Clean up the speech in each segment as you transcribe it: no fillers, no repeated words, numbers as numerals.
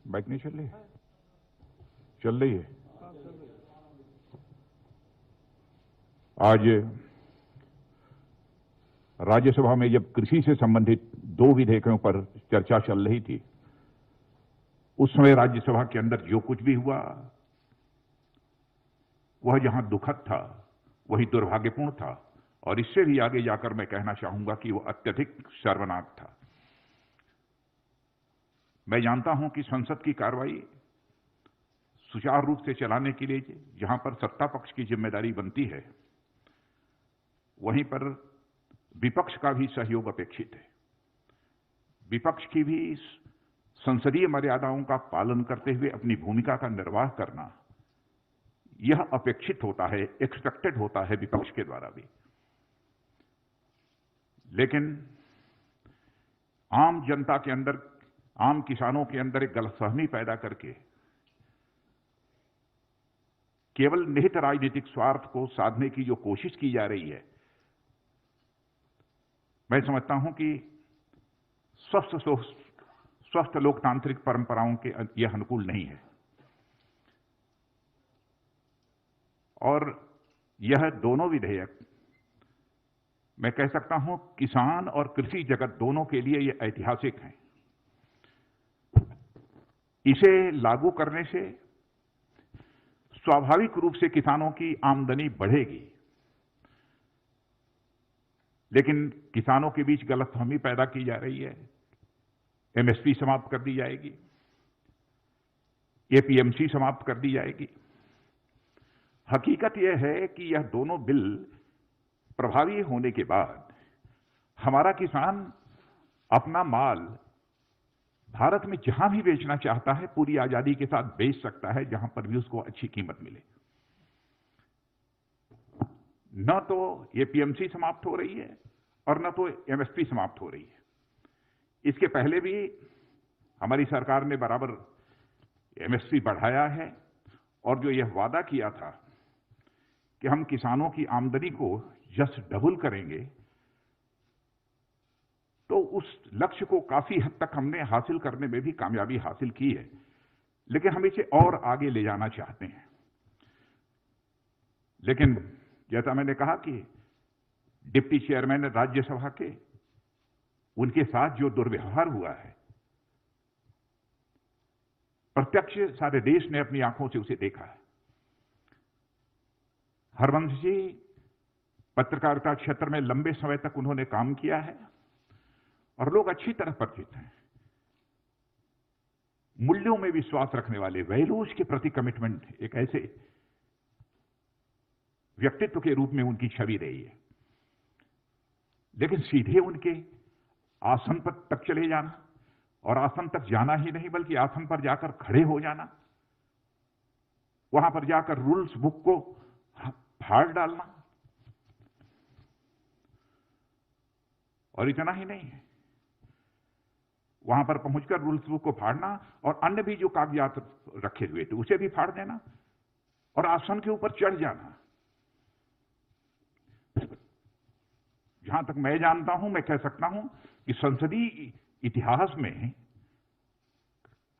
Bike नहीं चल रही है? चल रही है। आज राज्यसभा में जब कृषि से संबंधित 2 विधेयकों पर चर्चा चल रही थी, उस समय राज्यसभा के अंदर जो कुछ भी हुआ वह जहां दुखद था वही दुर्भाग्यपूर्ण था, और इससे भी आगे जाकर मैं कहना चाहूंगा कि वह अत्यधिक शर्मनाक था। मैं जानता हूं कि संसद की कार्रवाई सुचारू रूप से चलाने के लिए जहां पर सत्ता पक्ष की जिम्मेदारी बनती है, वहीं पर विपक्ष का भी सहयोग अपेक्षित है। विपक्ष की भी संसदीय मर्यादाओं का पालन करते हुए अपनी भूमिका का निर्वाह करना यह अपेक्षित होता है, एक्सपेक्टेड होता है विपक्ष के द्वारा भी। लेकिन आम जनता के अंदर, आम किसानों के अंदर एक गलतफहमी पैदा करके केवल निहित राजनीतिक स्वार्थ को साधने की जो कोशिश की जा रही है, मैं समझता हूं कि स्वस्थ लोकतांत्रिक परंपराओं के यह अनुकूल नहीं है। और यह दोनों विधेयक, मैं कह सकता हूं, किसान और कृषि जगत दोनों के लिए यह ऐतिहासिक हैं। इसे लागू करने से स्वाभाविक रूप से किसानों की आमदनी बढ़ेगी, लेकिन किसानों के बीच गलतफहमी पैदा की जा रही है। एमएसपी समाप्त कर दी जाएगी, एपीएमसी समाप्त कर दी जाएगी। हकीकत यह है कि यह दोनों बिल प्रभावी होने के बाद हमारा किसान अपना माल भारत में जहां भी बेचना चाहता है पूरी आजादी के साथ बेच सकता है, जहां पर भी उसको अच्छी कीमत मिले। न तो एपीएमसी समाप्त हो रही है और न तो एमएसपी समाप्त हो रही है। इसके पहले भी हमारी सरकार ने बराबर एमएसपी बढ़ाया है, और जो यह वादा किया था कि हम किसानों की आमदनी को जस्ट डबल करेंगे, तो उस लक्ष्य को काफी हद तक हमने हासिल करने में भी कामयाबी हासिल की है। लेकिन हम इसे और आगे ले जाना चाहते हैं। लेकिन जैसा मैंने कहा कि डिप्टी चेयरमैन राज्यसभा के, उनके साथ जो दुर्व्यवहार हुआ है, प्रत्यक्ष सारे देश ने अपनी आंखों से उसे देखा है। हरवंश जी पत्रकारिता क्षेत्र में लंबे समय तक उन्होंने काम किया है और लोग अच्छी तरह परिचित हैं। मूल्यों में विश्वास रखने वाले, वैल्यूज के प्रति कमिटमेंट, एक ऐसे व्यक्तित्व के रूप में उनकी छवि रही है। लेकिन सीधे उनके आसन पर तक चले जाना, और आसन तक जाना ही नहीं बल्कि आसन पर जाकर खड़े हो जाना, वहां पर जाकर रूल्स बुक को फाड़ डालना, और इतना ही नहीं है, वहां पर पहुंचकर रूल्स बुक को फाड़ना और अन्य भी जो कागजात रखे हुए थे उसे भी फाड़ देना और आसन के ऊपर चढ़ जाना। जहां तक मैं जानता हूं, मैं कह सकता हूं कि संसदीय इतिहास में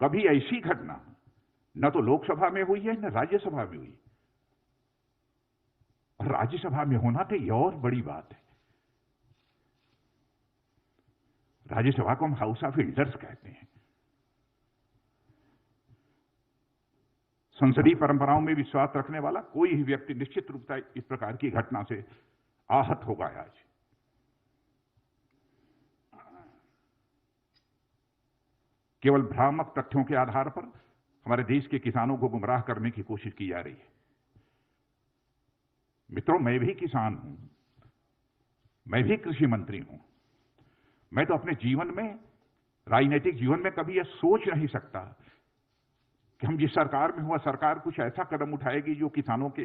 कभी ऐसी घटना न तो लोकसभा में हुई है न राज्यसभा में हुई, और राज्यसभा में होना तो यह और बड़ी बात है। राज्यसभा को हम हाउस ऑफ एल्डर्स कहते हैं। संसदीय परंपराओं में विश्वास रखने वाला कोई भी व्यक्ति निश्चित रूप से इस प्रकार की घटना से आहत होगा। आज केवल भ्रामक तथ्यों के आधार पर हमारे देश के किसानों को गुमराह करने की कोशिश की जा रही है। मित्रों, मैं भी किसान हूं, मैं भी कृषि मंत्री हूं। मैं तो अपने जीवन में, राजनीतिक जीवन में कभी यह सोच नहीं सकता कि हम जिस सरकार में हुआ सरकार कुछ ऐसा कदम उठाएगी जो किसानों के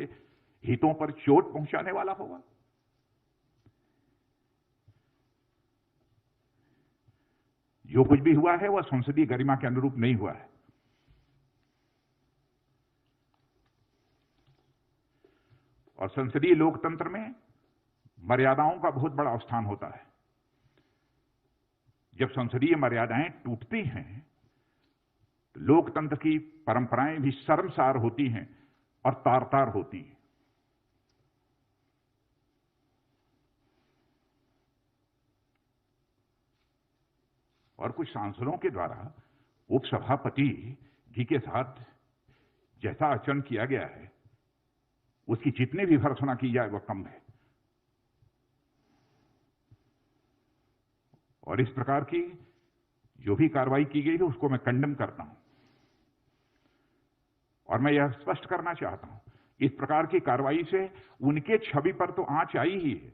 हितों पर चोट पहुंचाने वाला होगा। जो कुछ भी हुआ है वह संसदीय गरिमा के अनुरूप नहीं हुआ है। और संसदीय लोकतंत्र में मर्यादाओं का बहुत बड़ा स्थान होता है। जब संसदीय मर्यादाएं टूटती हैं लोकतंत्र की परंपराएं भी शर्मसार होती हैं और तार-तार होती हैं। और कुछ सांसदों के द्वारा उपसभापति जी के साथ जैसा आचरण किया गया है, उसकी जितनी भी भर्त्सना की जाए वह कम है। और इस प्रकार की जो भी कार्रवाई की गई है उसको मैं कंडेम करता हूं। और मैं यह स्पष्ट करना चाहता हूं, इस प्रकार की कार्रवाई से उनके छवि पर तो आंच आई ही है,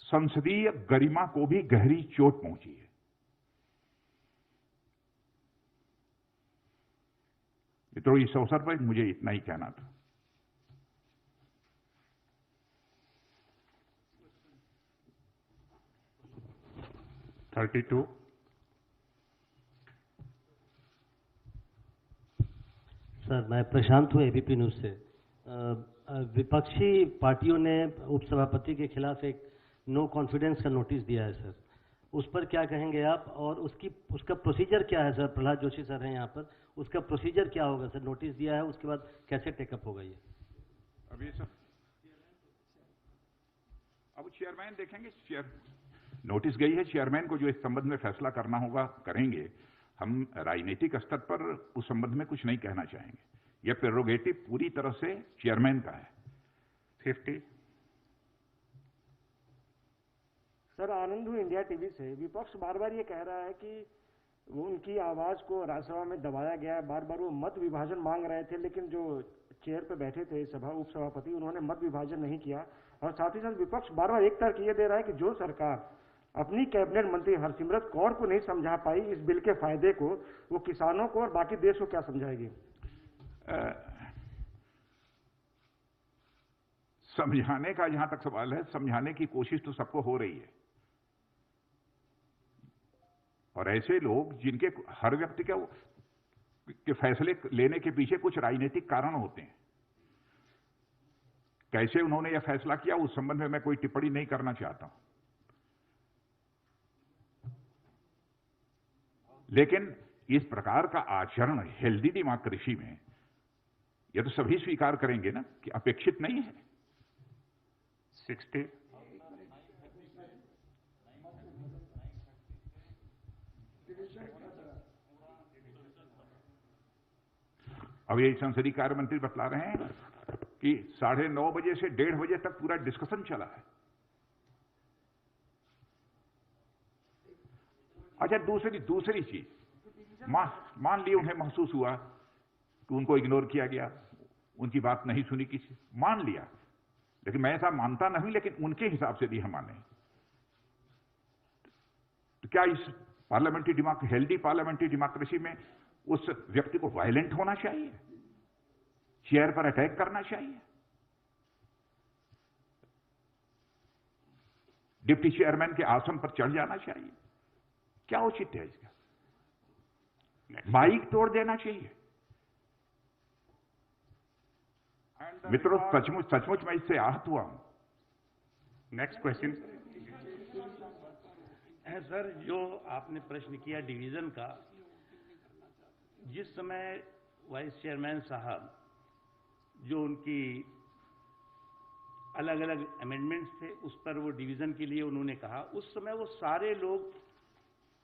संसदीय गरिमा को भी गहरी चोट पहुंची है। मित्रों, इस अवसर पर मुझे इतना ही कहना था। सर, मैं प्रशांत हूँ एबीपी न्यूज से। विपक्षी पार्टियों ने उपसभापति के खिलाफ एक नो कॉन्फिडेंस का नोटिस दिया है सर, उस पर क्या कहेंगे आप? और उसका प्रोसीजर क्या है सर? प्रहलाद जोशी सर हैं यहाँ पर, उसका प्रोसीजर क्या होगा सर? नोटिस दिया है, उसके बाद कैसे टेकअप होगा ये? अभी सर अब चेयरमैन देखेंगे। नोटिस गई है, चेयरमैन को जो इस संबंध में फैसला करना होगा करेंगे। हम राजनीतिक स्तर पर उस संबंध में कुछ नहीं कहना चाहेंगे। यह प्रेरोगेटिव पूरी तरह से चेयरमैन का है। 50 सर, आनंद हूँ इंडिया टीवी से। विपक्ष बार बार ये कह रहा है कि वो उनकी आवाज को राज्यसभा में दबाया गया है। बार बार वो मत विभाजन मांग रहे थे, लेकिन जो चेयर पे बैठे थे उपसभापति, उन्होंने मत विभाजन नहीं किया। और साथ ही साथ विपक्ष बार बार एक तर्क ये दे रहा है कि जो सरकार अपनी कैबिनेट मंत्री हरसिमरत कौर को नहीं समझा पाई इस बिल के फायदे को, वो किसानों को और बाकी देश को क्या समझाएगी? समझाने का जहां तक सवाल है, समझाने की कोशिश तो सबको हो रही है। और ऐसे लोग जिनके हर व्यक्ति के फैसले लेने के पीछे कुछ राजनीतिक कारण होते हैं। कैसे उन्होंने यह फैसला किया उस संबंध में मैं कोई टिप्पणी नहीं करना चाहता हूं। लेकिन इस प्रकार का आचरण हेल्दी डेमोक्रेसी में यह तो सभी स्वीकार करेंगे ना कि अपेक्षित नहीं है। 60 अब ये संसदीय कार्य मंत्री बतला रहे हैं कि 9:30 बजे से 1:30 बजे तक पूरा डिस्कशन चला है। अच्छा, दूसरी चीज, मान लिया उन्हें महसूस हुआ कि उनको इग्नोर किया गया, उनकी बात नहीं सुनी किसी, मान लिया। लेकिन मैं ऐसा मानता नहीं, लेकिन उनके हिसाब से भी हम माने। तो क्या इस हेल्दी पार्लियामेंट्री डेमोक्रेसी में उस व्यक्ति को वायलेंट होना चाहिए, चेयर पर अटैक करना चाहिए, डिप्टी चेयरमैन के आसन पर चढ़ जाना चाहिए? क्या उचित है इसका? माइक तोड़ देना चाहिए? मित्रों, सचमुच मैं इससे आहत हुआ हूं। नेक्स्ट क्वेश्चन है सर, जो आपने प्रश्न किया डिवीजन का, जिस समय वाइस चेयरमैन साहब जो उनकी अलग अलग अमेंडमेंट्स थे उस पर वो डिवीजन के लिए उन्होंने कहा, उस समय वो सारे लोग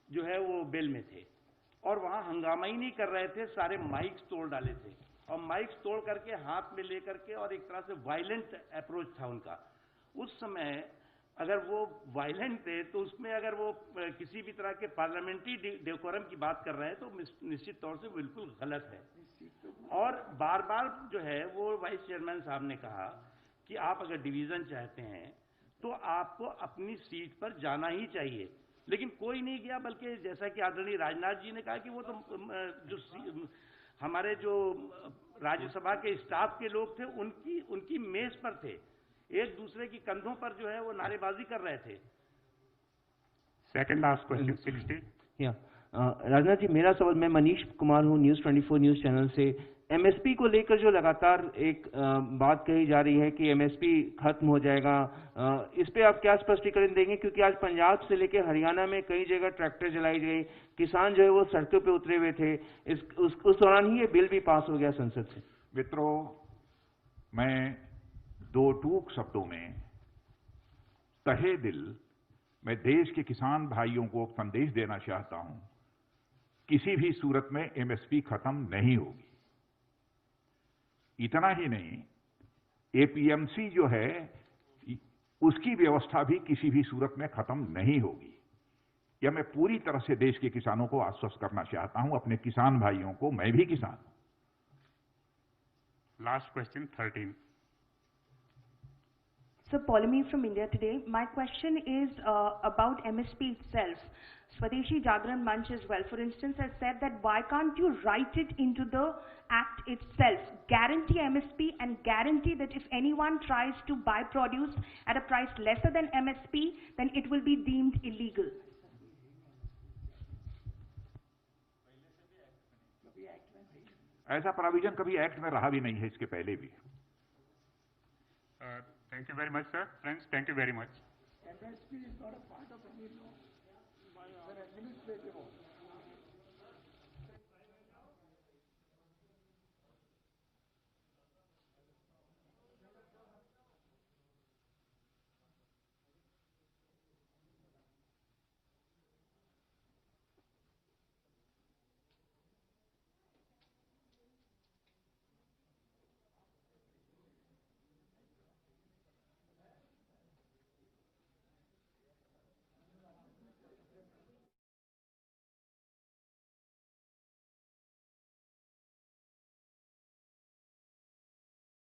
जो है वो बेल में थे और वहां हंगामा ही नहीं कर रहे थे, सारे माइक्स तोड़ डाले थे और माइक्स तोड़ करके हाथ में लेकर के, और एक तरह से वायलेंट अप्रोच था उनका। उस समय अगर वो वायलेंट थे तो उसमें अगर वो किसी भी तरह के पार्लियामेंट्री डेकोरम की बात कर रहे हैं तो निश्चित तौर से बिल्कुल गलत है। और बार बार जो है वो वाइस चेयरमैन साहब ने कहा कि आप अगर डिवीजन चाहते हैं तो आपको अपनी सीट पर जाना ही चाहिए, लेकिन कोई नहीं गया। बल्कि जैसा कि आदरणीय राजनाथ जी ने कहा कि वो तो जो हमारे जो राज्यसभा के स्टाफ के लोग थे उनकी मेज पर थे, एक दूसरे की कंधों पर जो है वो नारेबाजी कर रहे थे। Second last question 60। Rajnath ji, मेरा सवाल, मैं मनीष कुमार हूँ, न्यूज़ 24 न्यूज़ चैनल से। एमएसपी को लेकर जो लगातार एक बात कही जा रही है कि एमएसपी खत्म हो जाएगा, इस पे आप क्या स्पष्टीकरण देंगे? क्योंकि आज पंजाब से लेकर हरियाणा में कई जगह ट्रैक्टर जलाई गई, किसान जो है वो सड़कों पे उतरे हुए थे, उस दौरान ही ये बिल भी पास हो गया संसद से। मित्रों, मैं दो टूक शब्दों में तहे दिल मैं देश के किसान भाइयों को संदेश देना चाहता हूं, किसी भी सूरत में एमएसपी खत्म नहीं होगी। इतना ही नहीं, एपीएमसी जो है उसकी व्यवस्था भी किसी भी सूरत में खत्म नहीं होगी। यह मैं पूरी तरह से देश के किसानों को आश्वस्त करना चाहता हूं, अपने किसान भाइयों को। मैं भी किसान हूं। Last question, 13. So, Polemy from India Today. My question is about MSP itself. Swadeshi Jagran Manch as well, for instance, has said that why can't you write it into the act itself, guarantee MSP and guarantee that if anyone tries to buy produce at a price lesser than MSP, then it will be deemed illegal. ऐसा provision कभी act में रहा भी नहीं है, इसके पहले भी। Thank you very much, sir. Friends, thank you very much. MSP is not a part of any law. It's an administrative order.